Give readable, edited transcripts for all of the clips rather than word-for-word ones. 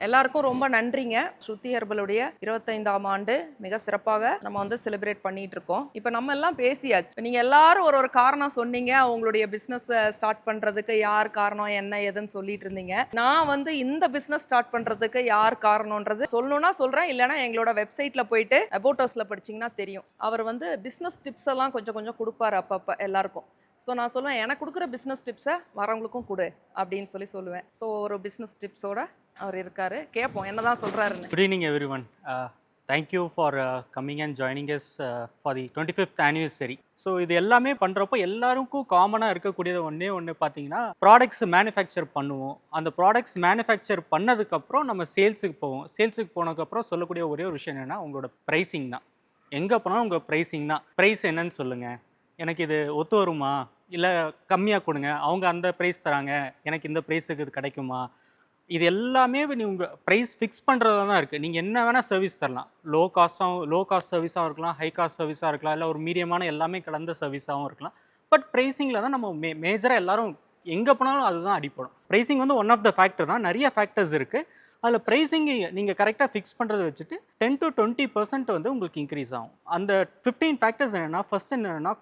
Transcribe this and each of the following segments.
எல்லாருக்கும் ரொம்ப நன்றிங்க. ஸ்ருதி ஹெர்பலுடைய 25ஆம் ஆண்டு மிக சிறப்பாக நம்ம வந்து செலிப்ரேட் பண்ணிட்டு இருக்கோம். இப்போ நம்ம எல்லாம் பேசியாச்சு. நீங்க எல்லாரும் ஒரு ஒரு காரணம் சொன்னீங்க. உங்களுடைய பிசினஸ் ஸ்டார்ட் பண்றதுக்கு யார் காரணம், என்ன ஏதுன்னு சொல்லிட்டு இருந்தீங்க. நான் வந்து இந்த பிசினஸ் ஸ்டார்ட் பண்றதுக்கு யார் காரணம்ன்றது சொல்லணும்னா சொல்றேன், இல்லைன்னா எங்களோட வெப்சைட்ல போயிட்டு அபவுட் அஸ்ல படிச்சீங்கன்னா தெரியும். அவர் வந்து பிசினஸ் டிப்ஸ் எல்லாம் கொஞ்சம் கொஞ்சம் கொடுப்பாரு அப்பப்ப எல்லாருக்கும். ஸோ நான் சொல்லுவேன், எனக்கு கொடுக்குற பிஸ்னஸ் டிப்ஸை வரவங்களுக்கும் கொடு அப்படின்னு சொல்லுவேன். ஸோ ஒரு பிஸ்னஸ் டிப்ஸோட அவர் இருக்காரு. கேட்போம் என்னதான் சொல்றாருன்னு. Good evening, everyone. Thank you for coming and joining us for the 25th anniversary. So இது எல்லாமே பண்ணுறப்போ எல்லாருக்கும் காமனாக இருக்கக்கூடியது ஒன்று பார்த்தீங்கன்னா, ப்ராடக்ட்ஸ் மேனுஃபேக்சர் பண்ணுவோம். அந்த ப்ராடக்ட்ஸ் மேனுஃபேக்சர் பண்ணதுக்கப்புறம் நம்ம சேல்ஸுக்கு போவோம். சேல்ஸுக்கு போனதுக்கப்புறம் சொல்லக்கூடிய ஒரே ஒரு விஷயம் என்னென்னா, உங்களோட ப்ரைஸிங் தான். எங்கே போனாலும் உங்கள் ப்ரைஸிங் தான். ப்ரைஸ் என்னன்னு சொல்லுங்கள், எனக்கு இது ஒத்து வருமா, இல்லை கம்மியாக கொடுங்க, அவங்க அந்த ப்ரைஸ் தராங்க, எனக்கு இந்த ப்ரைஸுக்கு இது கிடைக்குமா, இது எல்லாமே நீங்கள் ப்ரைஸ் ஃபிக்ஸ் பண்ணுறதுல தான் இருக்குது. நீங்கள் என்ன வேணால் சர்வீஸ் தரலாம். லோ காஸ்ட் சர்வீஸாகவும் இருக்கலாம், ஹை காஸ்ட் சர்வீஸாக இருக்கலாம், இல்லை ஒரு மீடியமான எல்லாமே கலந்த சர்வீஸாகவும் இருக்கலாம். பட் ப்ரைஸிங்கில் தான் நம்ம மேஜராக எல்லாரும் எங்கே போனாலும் அதுதான் அடிப்படும். ப்ரைஸிங் வந்து ஒன் ஆஃப் த ஃபேக்டர் தான். நிறைய ஃபேக்டர்ஸ் இருக்குது. அதில் ப்ரைஸிங் நீங்கள் கரெக்டாக ஃபிக்ஸ் பண்ணுறதை வச்சுட்டு 10 to 20% வந்து உங்களுக்கு இன்க்ரீஸ் ஆகும். அந்த 15 ஃபேக்டர்ஸ் என்னென்னா, ஃபஸ்ட் என்னென்னா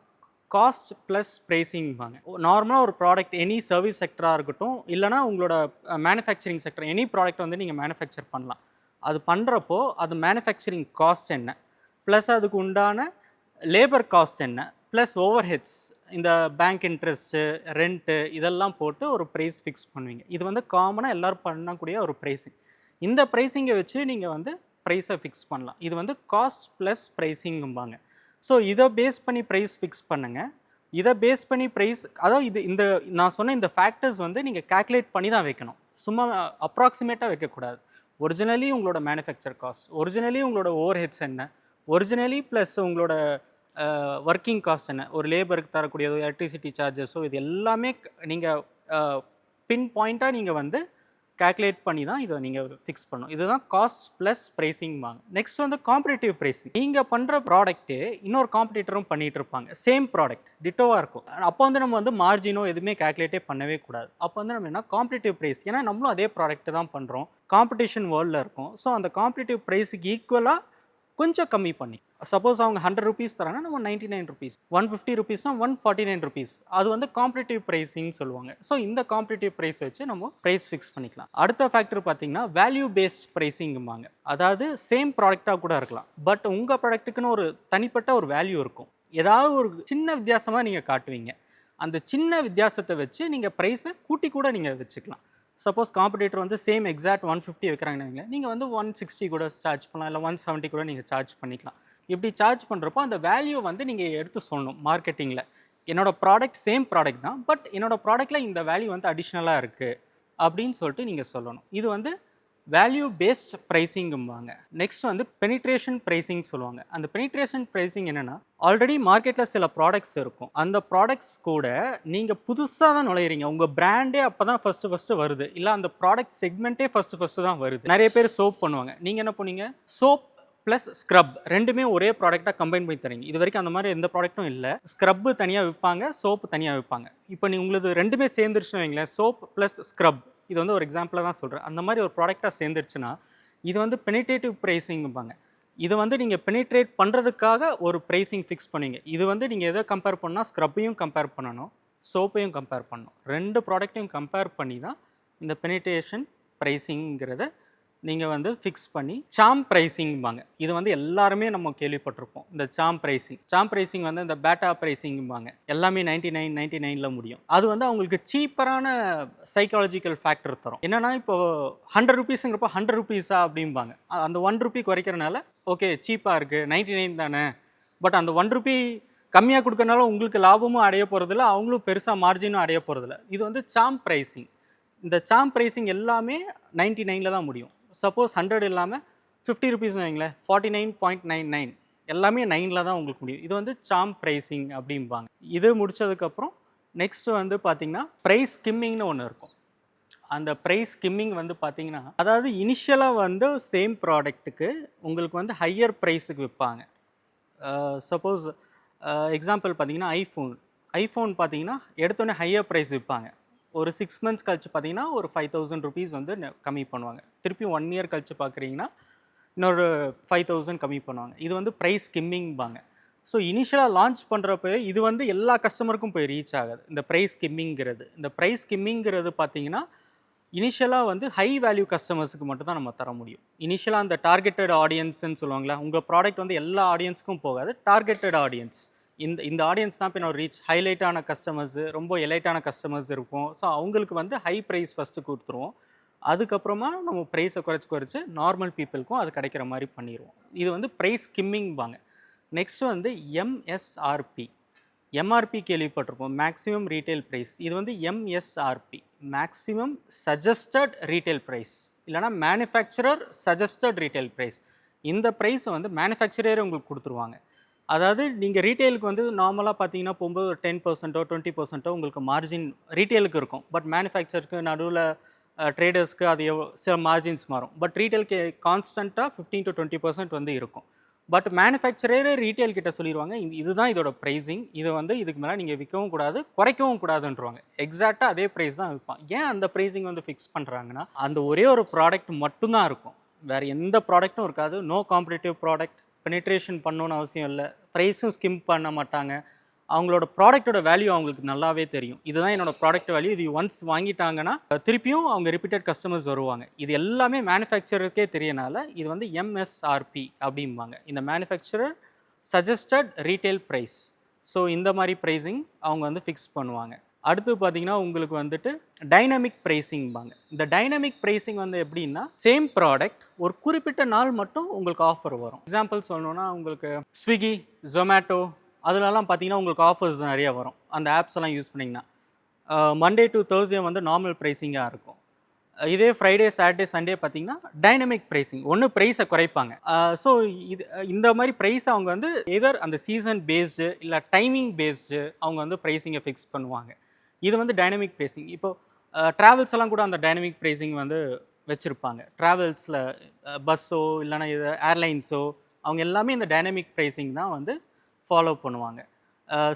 காஸ்ட் ப்ளஸ் ப்ரைஸிங்பாங்க. நார்மலாக ஒரு ப்ராடக்ட் எனி சர்வீஸ் செக்டராக இருக்கட்டும், இல்லைனா உங்களோட மேனுஃபேக்சரிங் செக்டர் எனி ப்ராடக்ட் வந்து நீங்கள் மேனுஃபேக்சர் பண்ணலாம். அது பண்ணுறப்போ அது மேனுஃபேக்சரிங் காஸ்ட் என்ன, ப்ளஸ் அதுக்கு உண்டான லேபர் காஸ்ட் என்ன, ப்ளஸ் ஓவர் ஹெட்ஸ், இந்த பேங்க் இன்ட்ரெஸ்ட்டு, ரெண்ட்டு, இதெல்லாம் போட்டு ஒரு ப்ரைஸ் ஃபிக்ஸ் பண்ணுவீங்க. இது வந்து காமனாக எல்லோரும் பண்ணக்கூடிய ஒரு ப்ரைஸிங். இந்த ப்ரைஸிங்கை வச்சு நீங்கள் வந்து ப்ரைஸை ஃபிக்ஸ் பண்ணலாம். இது வந்து காஸ்ட் ப்ளஸ் ப்ரைஸிங்கும்பாங்க. ஸோ இதை பேஸ் பண்ணி ப்ரைஸ் ஃபிக்ஸ் பண்ணுங்கள். இதை பேஸ் பண்ணி ப்ரைஸ், அதாவது இந்த நான் சொன்ன இந்த ஃபேக்டர்ஸ் வந்து நீங்கள் கேல்குலேட் பண்ணி தான் வைக்கணும். சும்மா அப்ராக்சிமேட்டாக வைக்கக்கூடாது. ஒரிஜினலி உங்களோட மேனுஃபேக்சர் காஸ்ட், ஒரிஜினலி உங்களோட ஓவர் ஹெட்ஸ் என்ன, ஒரிஜினலி ப்ளஸ் உங்களோட ஒர்க்கிங் காஸ்ட் என்ன, ஒரு லேபருக்கு தரக்கூடியதோ எலக்ட்ரிசிட்டி சார்ஜஸோ, இது எல்லாமே நீங்கள் பின் பாயிண்ட்டாக நீங்கள் வந்து கேல்குலேட் பண்ணி தான் இதை நீங்கள் ஃபிக்ஸ் பண்ணணும். இதுதான் காஸ்ட் ப்ளஸ் ப்ரைஸிங் வாங்க. நெக்ஸ்ட் வந்து காம்படிட்டிவ் ப்ரைஸிங். நீங்கள் பண்ணுற ப்ராடக்ட்டு இன்னொரு காம்படிட்டரும் பண்ணிகிட்டு இருப்பாங்க, சேம் ப்ராடக்ட் டிட்டோவாக இருக்கும். அப்போ வந்து நம்ம வந்து மார்ஜினோ எதுவுமே கேல்குலேட்டே பண்ணவே கூடாது. அப்போ வந்து நம்ம என்ன காம்படிட்டிவ் ப்ரைஸ், ஏன்னா நம்மளும் அதே ப்ராடக்ட் தான் பண்ணுறோம், காம்படிஷன் வேர்ல்டில் இருக்கும். ஸோ அந்த காம்படிட்டிவ் ப்ரைஸுக்கு ஈக்குவலாக கொஞ்சம் கம்மி பண்ணி, சப்போஸ் அவங்க 100 rupees தராங்கன்னா நம்ம 99 rupees, 150 rupeesனா 149 rupees, அது வந்து காம்படிட்டிவ் ப்ரைஸிங் சொல்லுவாங்க. ஸோ இந்த காம்படிட்டிவ் ப்ரைஸ் வச்சு நம்ம ப்ரைஸ் ஃபிக்ஸ் பண்ணிக்கலாம். அடுத்த ஃபேக்டர் பார்த்தீங்கன்னா வேல்யூ பேஸ்ட் ப்ரைஸிங்கும்பாங்க. அதாவது சேம் ப்ராடக்டாக கூட இருக்கலாம், பட் உங்கள் ப்ராடக்ட்டுக்குன்னு ஒரு தனிப்பட்ட ஒரு வேல்யூ இருக்கும். ஏதாவது ஒரு சின்ன வித்தியாசமாக நீங்கள் காட்டுவீங்க. அந்த சின்ன வித்தியாசத்தை வச்சு நீங்கள் ப்ரைஸை கூட்டி கூட நீங்கள் வச்சுக்கலாம். சப்போஸ் காம்படிட்டர் வந்து சேம் எக்ஸாக்ட் 150 வைக்கிறாங்க, நீங்கள் வந்து 160 கூட சார்ஜ் பண்ணலாம், இல்லை 170 கூட நீங்கள் சார்ஜ் பண்ணிக்கலாம். இப்படி சார்ஜ் பண்ணுறப்போ அந்த வேல்யூ வந்து நீங்கள் எடுத்து சொல்லணும் மார்க்கெட்டிங்கில். என்னோடய ப்ராடக்ட் சேம் ப்ராடக்ட் தான், பட் என்னோடய ப்ராடக்ட்டில் இந்த வேல்யூ வந்து அடிஷ்னலாக இருக்குது அப்படின்னு சொல்லிட்டு நீங்கள் சொல்லணும். இது வந்து வேல்யூ பேஸ்ட் ப்ரைஸிங்கும்பாங்க. நெக்ஸ்ட் வந்து பெனிட்ரேஷன் ப்ரைஸிங் சொல்லுவாங்க. அந்த பெனிட்ரேஷன் ப்ரைஸிங் என்னென்னா, ஆல்ரெடி மார்க்கெட்டில் சில ப்ராடக்ட்ஸ் இருக்கும். அந்த ப்ராடக்ட்ஸ் கூட நீங்கள் புதுசாக தான் நுழையிறீங்க. உங்கள் பிராண்டே அப்போ தான் ஃபஸ்ட்டு வருது, இல்லை அந்த ப்ராடக்ட் செக்மெண்ட்டே ஃபஸ்ட்டு தான் வருது. நிறைய பேர் சோப் பண்ணுவாங்க. நீங்கள் என்ன பண்ணீங்க, சோப் ப்ளஸ் ஸ்க்ரப் ரெண்டுமே ஒரே ப்ராடக்டாக கம்பைன் பண்ணி தரீங்க. இது வரைக்கும் அந்த மாதிரி எந்த ப்ராடக்ட்டும் இல்லை. ஸ்க்ரப்பு தனியாக விற்பாங்க, சோப்பு தனியாக விற்பாங்க. இப்போ உங்களுக்கு ரெண்டுமே சேர்ந்துருச்சுன்னு வைங்களேன், சோப் ப்ளஸ் ஸ்க்ரப், இது வந்து ஒரு எக்ஸாம்பிளாக தான் சொல்கிறேன். அந்த மாதிரி ஒரு ப்ராடக்டாக சேர்ந்துருச்சுன்னா இது வந்து பெனிட்ரேட்டிவ் ப்ரைஸிங்கும்பாங்க. இது வந்து நீங்கள் பெனிட்ரேட் பண்ணுறதுக்காக ஒரு ப்ரைஸிங் ஃபிக்ஸ் பண்ணுவீங்க. இது வந்து நீங்கள் எதை கம்பேர் பண்ணால் ஸ்க்ரப்பையும் கம்பேர் பண்ணணும், சோப்பையும் கம்பேர் பண்ணணும். ரெண்டு ப்ராடக்ட்டையும் கம்பேர் பண்ணி தான் இந்த பெனிட்ரேஷன் ப்ரைஸிங்கிறத நீங்கள் வந்து ஃபிக்ஸ் பண்ணி சாம் ப்ரைஸிங்பாங்க. இது வந்து எல்லாருமே நம்ம கேள்விப்பட்டிருப்போம், இந்த சாம் ப்ரைஸிங் வந்து இந்த பேட்டா ப்ரைஸிங்பாங்க. எல்லாமே 99 முடியும். அது வந்து அவங்களுக்கு சீப்பரான சைக்காலஜிக்கல் ஃபேக்டர் தரும். என்னன்னா, இப்போ 100 rupeesங்கிறப்ப 100 rupees அப்படிம்பாங்க. அந்த 1 rupee குறைக்கிறனால ஓகே சீப்பாக இருக்குது, 99 தானே, பட் அந்த 1 rupee கம்மியாக கொடுக்கறனால உங்களுக்கு லாபமும் அடைய போகிறதில்ல, அவங்களும் பெருசாக மார்ஜினும் அடைய போகிறதில்ல. இது வந்து சாம் ப்ரைஸிங். இந்த சாம் ப்ரைஸிங் எல்லாமே 99 தான் முடியும். சப்போஸ் 100 இல்லாமல் 50 rupees வைங்களேன், 49.99 எல்லாமே 9 தான் உங்களுக்கு முடியும். இது வந்து சாம் ப்ரைஸிங் அப்படிம்பாங்க. இது முடித்ததுக்கப்புறம் நெக்ஸ்ட் வந்து பார்த்திங்கன்னா ப்ரைஸ் ஸ்கிம்மிங்னு ஒன்று இருக்கும். அந்த ப்ரைஸ் ஸ்கிம்மிங் வந்து பார்த்திங்கன்னா, அதாவது இனிஷியலாக வந்து சேம் ப்ராடக்ட்டுக்கு உங்களுக்கு வந்து ஹையர் ப்ரைஸுக்கு விற்பாங்க. சப்போஸ் எக்ஸாம்பிள் பார்த்திங்கன்னா ஐஃபோன் பார்த்திங்கன்னா எடுத்தோடனே ஹையர் ப்ரைஸ் விற்பாங்க. ஒரு 6 months கழிச்சு பார்த்தீங்கன்னா ஒரு 5000 ருபீஸ் வந்து கம்மி பண்ணுவாங்க. திருப்பி 1 year கழிச்சு பார்க்குறீங்கன்னா இன்னொரு 5000 கம்மி பண்ணுவாங்க. இது வந்து ப்ரைஸ் ஸ்கிம்மிங்பாங்க. ஸோ இனிஷியலாக லான்ச் பண்ணுறப்ப இது வந்து எல்லா கஸ்டமருக்கும் போய் ரீச் ஆகாது. இந்த ப்ரைஸ் ஸ்கிம்மிங்கிறது பார்த்தீங்கன்னா இனிஷியலாக வந்து ஹை வேல்யூ கஸ்டமர்ஸுக்கு மட்டும் தான் நம்ம தர முடியும். இனிஷியலாக அந்த டார்கெட்டட் ஆடியன்ஸ்ன்னு சொல்லுவாங்களா, உங்கள் ப்ராடக்ட் வந்து எல்லா ஆடியன்ஸுக்கும் போகாது, டார்கெட்டட் ஆடியன்ஸ். இந்த ஆடியன்ஸ் தான் இப்போ ரீச் ஹைலைட்டான கஸ்டமர்ஸு, ரொம்ப எலைட்டான கஸ்டமர்ஸ் இருக்கும். ஸோ அவங்களுக்கு வந்து ஹை ப்ரைஸ் ஃபஸ்ட்டு கொடுத்துருவோம். அதுக்கப்புறமா நம்ம ப்ரைஸை குறைச்சி நார்மல் பீப்புளுக்கும் அது கிடைக்கிற மாதிரி பண்ணிடுவோம். இது வந்து ப்ரைஸ் ஸ்கிம்மிங்பாங்க. நெக்ஸ்ட் வந்து எம்எஸ்ஆர்பி. எம்ஆர்பி கேள்விப்பட்டிருப்போம், மேக்ஸிமம் ரீட்டைல் ப்ரைஸ். இது வந்து எம்எஸ்ஆர்பி, மேக்ஸிமம் சஜஸ்டட் ரீட்டைல் ப்ரைஸ், இல்லைனா மேனுஃபேக்சரர் சஜஸ்டட் ரீட்டைல் ப்ரைஸ். இந்த ப்ரைஸை வந்து மேனுஃபேக்சரரே உங்களுக்கு கொடுத்துருவாங்க. அதாவது நீங்கள் ரீட்டெயிலுக்கு வந்து நார்மலாக பார்த்தீங்கன்னா போகும்போது ஒரு 10%ஓ 20%ஓ உங்களுக்கு மார்ஜின் ரீட்டெயிலுக்கு இருக்கும். பட் மேனுஃபேக்சருக்கு நடுவில் ட்ரேடர்ஸ்க்கு அது சில மார்ஜின்ஸ் மாறும். பட் ரீட்டெயிலுக்கு கான்ஸ்டண்ட்டாக 15 to 20% வந்து இருக்கும். பட் மேனுஃபேக்சரரே ரீட்டெயில் கிட்ட சொல்லிடுவாங்க, இதுதான் இதோட ப்ரைஸிங், இது வந்து இதுக்கு மேலே நீங்கள் விற்கவும் கூடாது, குறைக்கவும் கூடாதுன்றவாங்க. எக்ஸாக்டாக அதே ப்ரைஸ் தான் விற்பான். ஏன் அந்த ப்ரைஸிங் வந்து ஃபிக்ஸ் பண்ணுறாங்கன்னா, அந்த ஒரே ஒரு ப்ராடக்ட் மட்டும்தான் இருக்கும், வேறு எந்த ப்ராடக்ட்டும் இருக்காது. நோ காம்படிட்டிவ் ப்ராடக்ட், பெனிட்ரேஷன் பண்ணணும்னு அவசியம் இல்லை, ப்ரைஸும் ஸ்கிம் பண்ண மாட்டாங்க. அவங்களோட ப்ராடக்ட்டோட வேல்யூ அவங்களுக்கு நல்லாவே தெரியும். இதுதான் என்னோட ப்ராடக்ட் வேல்யூ, இது ஒன்ஸ் வாங்கிட்டாங்கன்னா திருப்பியும் அவங்க ரிப்பீட்டட் கஸ்டமர்ஸ் வருவாங்க. இது எல்லாமே மேனுஃபேக்சரருக்கே தெரியனால இது வந்து எம்எஸ்ஆர்பி அப்படிம்பாங்க, இந்த manufacturer suggested retail price. So இந்த மாதிரி ப்ரைஸிங் அவங்க வந்து ஃபிக்ஸ் பண்ணுவாங்க. அடுத்து பார்த்தீங்கன்னா உங்களுக்கு வந்துட்டு டைனமிக் ப்ரைஸிங்பாங்க. இந்த டைனமிக் ப்ரைஸிங் வந்து எப்படின்னா, சேம் ப்ராடக்ட் ஒரு குறிப்பிட்ட நாள் மட்டும் உங்களுக்கு ஆஃபர் வரும். எக்ஸாம்பிள் சொல்லணும்னா உங்களுக்கு ஸ்விக்கி, ஜொமேட்டோ அதுலலாம் பார்த்தீங்கன்னா உங்களுக்கு ஆஃபர்ஸ் நிறைய வரும். அந்த ஆப்ஸ் எல்லாம் யூஸ் பண்ணிங்கன்னா மண்டே டு தேர்ஸ்டே வந்து நார்மல் ப்ரைஸிங்காக இருக்கும். இதே ஃப்ரைடே, சாட்டர்டே, சண்டே பார்த்தீங்கன்னா டைனமிக் ப்ரைஸிங், ஒன்று ப்ரைஸை குறைப்பாங்க. ஸோ இந்த மாதிரி ப்ரைஸ் அவங்க வந்து எதர் அந்த சீசன் பேஸ்டு இல்லை டைமிங் பேஸ்டு அவங்க வந்து ப்ரைஸிங்கை ஃபிக்ஸ் பண்ணுவாங்க. இது வந்து டைனமிக் ப்ரைஸிங். இப்போது ட்ராவல்ஸ் எல்லாம் கூட அந்த டைனமிக் ப்ரைஸிங் வந்து வச்சுருப்பாங்க. ட்ராவல்ஸில் பஸ்ஸோ இல்லைனா இது ஏர்லைன்ஸோ அவங்க எல்லாமே இந்த டைனமிக் ப்ரைஸிங் தான் வந்து ஃபாலோ பண்ணுவாங்க.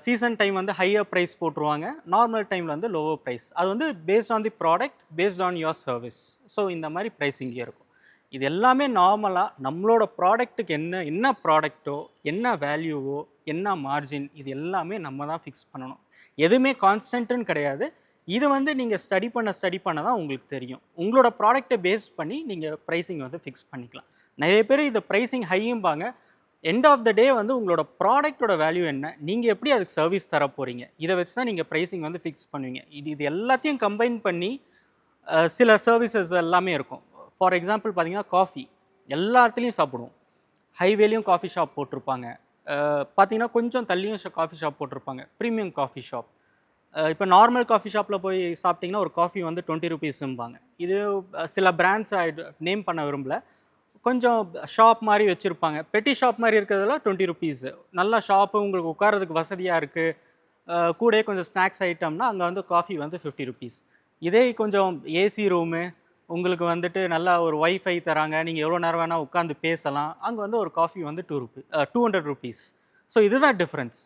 சீசன் டைம் வந்து ஹையர் ப்ரைஸ் போட்டுருவாங்க, நார்மல் டைமில் வந்து லோவர் ப்ரைஸ். அது வந்து based on the product, based on your service. So இந்த மாதிரி ப்ரைஸிங்கே இருக்கும். இது எல்லாமே நார்மலாக நம்மளோட ப்ராடக்ட்டுக்கு என்ன ப்ராடக்ட்டோ, என்ன வேல்யூவோ, என்ன மார்ஜின், இது எல்லாமே நம்ம தான் ஃபிக்ஸ் பண்ணணும். எதுவுமே கான்ஸ்டன்ட்டுன்னு கிடையாது. இது வந்து நீங்கள் ஸ்டடி பண்ண தான் உங்களுக்கு தெரியும். உங்களோட ப்ராடக்ட்டை பேஸ் பண்ணி நீங்கள் ப்ரைஸிங் வந்து ஃபிக்ஸ் பண்ணிக்கலாம். நிறைய பேர் இதை ப்ரைஸிங் ஹையும்பாங்க. எண்ட் ஆஃப் த டே வந்து உங்களோட ப்ராடக்ட்டோட வேல்யூ என்ன, நீங்கள் எப்படி அதுக்கு சர்வீஸ் தர போகிறீங்க, இதை வச்சு தான் நீங்கள் ப்ரைஸிங் வந்து ஃபிக்ஸ் பண்ணுவீங்க. இது எல்லாத்தையும் கம்பைன் பண்ணி சில சர்வீசஸ் எல்லாமே இருக்கும். ஃபார் எக்ஸாம்பிள் பார்த்தீங்கன்னா காஃபி எல்லா இடத்துலையும் சாப்பிடுவோம். ஹைவேலையும் காஃபி ஷாப் போட்டிருப்பாங்க, பார்த்தீங்கன்னா கொஞ்சம் தள்ளியும் காஃபி ஷாப் போட்டிருப்பாங்க, ப்ரீமியம் காஃபி ஷாப். இப்போ நார்மல் காஃபி ஷாப்பில் போய் சாப்பிட்டிங்கன்னா ஒரு காஃபி வந்து 20 ருபீஸும்பாங்க. இது சில பிராண்ட்ஸ் நேம் பண்ண விரும்பல, கொஞ்சம் ஷாப் மாதிரி வச்சுருப்பாங்க. பெட்டி ஷாப் மாதிரி இருக்கிறதுல 20 ருபீஸு. நல்லா ஷாப்பு, உங்களுக்கு உட்காரதுக்கு வசதியாக இருக்குது, கூட கொஞ்சம் ஸ்நாக்ஸ் ஐட்டம்னா அங்கே வந்து காஃபி வந்து 50 ருபீஸ். இதே கொஞ்சம் ஏசி ரூமு, உங்களுக்கு வந்துட்டு நல்லா ஒரு வைஃபை தராங்க, நீங்கள் எவ்வளோ நேரம் வேணால் உட்காந்து பேசலாம், அங்கே வந்து ஒரு காஃபி வந்து 200 ருபீஸ். ஸோ இதுதான் டிஃப்ரென்ஸ்.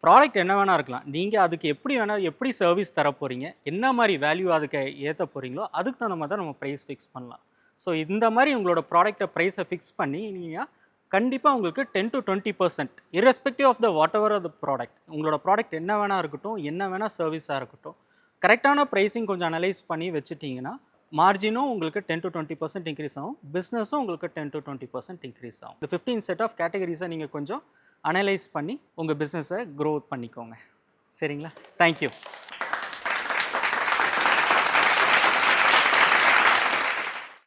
ப்ராடக்ட் என்ன வேணால் இருக்கலாம், நீங்கள் அதுக்கு எப்படி சர்வீஸ் தர போகிறீங்க, என்ன மாதிரி வேல்யூ அதுக்கு ஏற்ற போகிறீங்களோ அதுக்கு தகுந்த மாதிரி தான் நம்ம ப்ரைஸ் ஃபிக்ஸ் பண்ணலாம். ஸோ இந்த மாதிரி உங்களோட ப்ராடக்ட்டை ப்ரைஸை ஃபிக்ஸ் பண்ணி நீங்கள் கண்டிப்பாக உங்களுக்கு 10 to 20% irrespective of the whatever the product, உங்களோட ப்ராடக்ட் என்ன வேணால் இருக்கட்டும், என்ன வேணால் சர்வீஸாக இருக்கட்டும், கரெக்டான ப்ரைஸிங் கொஞ்சம் அனலைஸ் பண்ணி வச்சுட்டிங்கன்னா மார்ஜினும் உங்களுக்கு 10 to 20% இன்க்ரீஸ் ஆகும், பிஸ்னஸும் உங்களுக்கு 10 to 20% இன்க்ரீஸ் ஆகும். இந்த 15 செட் ஆஃப் கேட்டகரிஸை நீங்கள் கொஞ்சம் அனலைஸ் பண்ணி உங்கள் பிஸ்னஸை க்ரோ பண்ணிக்கோங்க. சரிங்களா? தேங்க்யூ.